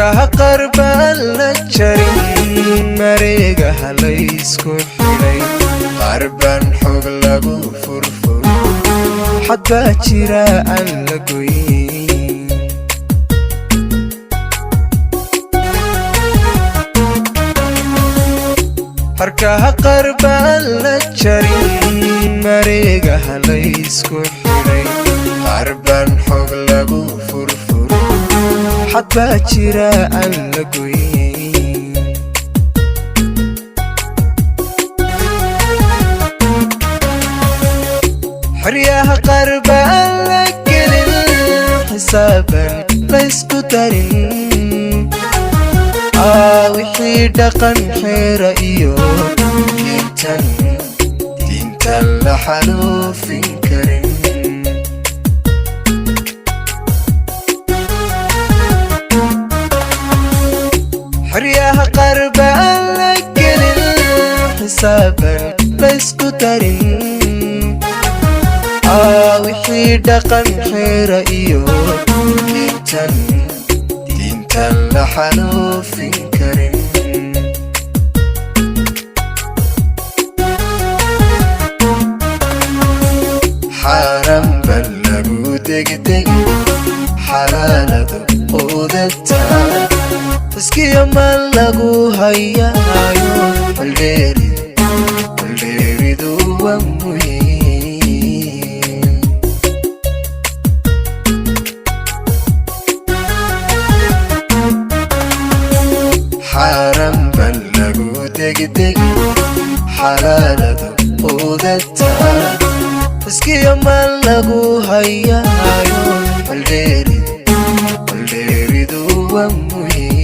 harkaha qarbaan la jarin mareegaha laysku xidhay qarbaan xog lagu furfuro xad baa jira aan la goyn harkaha qarbaan la jarin mareegaha laysku xidhay qarbaan xog lagu furfuro xad baa jira aan la goyn xeryaha qarbaan la gelin xisaaban laysku darin wixii dhaqan xeera iyo diintan la xaluufin karin xeryaha qarbaan la gelin xisaaban laysku darin wixii dhaqan xeera iyo diintan la xaluufin karin xaaran bal lagu degdegin xalaaladu quudataa taskiya man lagu hayaayo baldheeridu waa muhiim xaaran bal lagu degdegin xalaaladu quudataa taskiya man lagu hayaayo baldheeridu waa muhiim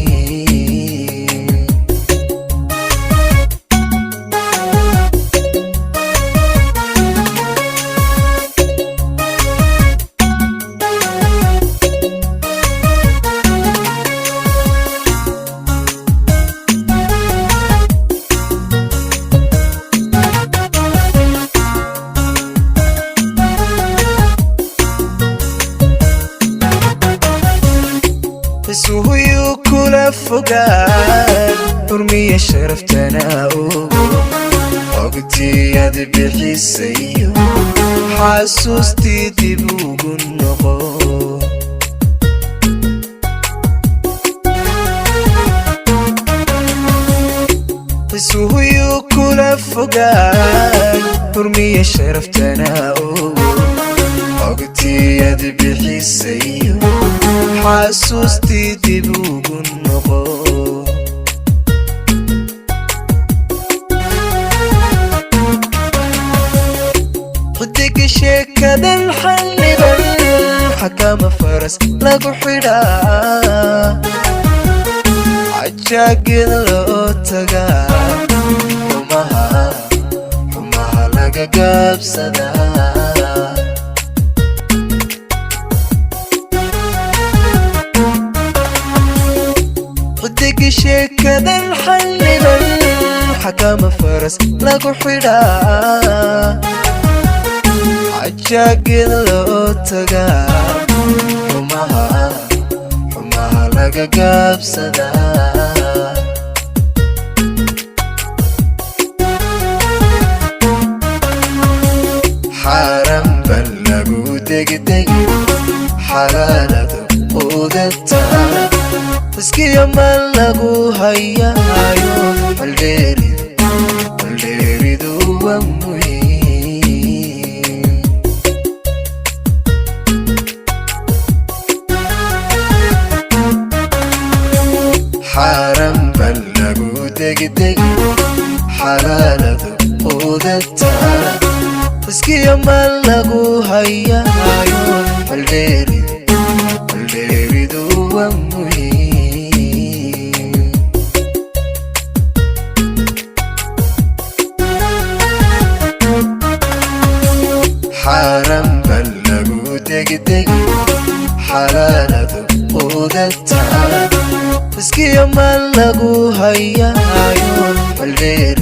isuhuyu kula fogaan urmiya sharaftana ogo ogtiyad bixisayo xasuustii dib ugu noqo isuhuyu kula fogaan urmiya sharaftana ogo ogtiyad bixisayo xasuustii dib ugu noqo xidiga sheekadan xalliban xakama faras lagu xidhaa cajaagid loo tagaa xumaha laga gaabsadaa xidiga sheekadan xalliban xakama faras lagu xidhaa cajaagid loo tagaa xumaha laga gaabsadaa xaaran bal lagu degdegin xalaaladu quudataa taskiya man lagu hayaayo baldheeridu waa muhiim xaaran bal lagu degdegin xalaaladu quudataa taskiya man lagu hayaayo baldheeridu waa muhiim xaaran bal lagu degdegin xalaaladu quudataa taskiya man lagu hayaayo baldheeridu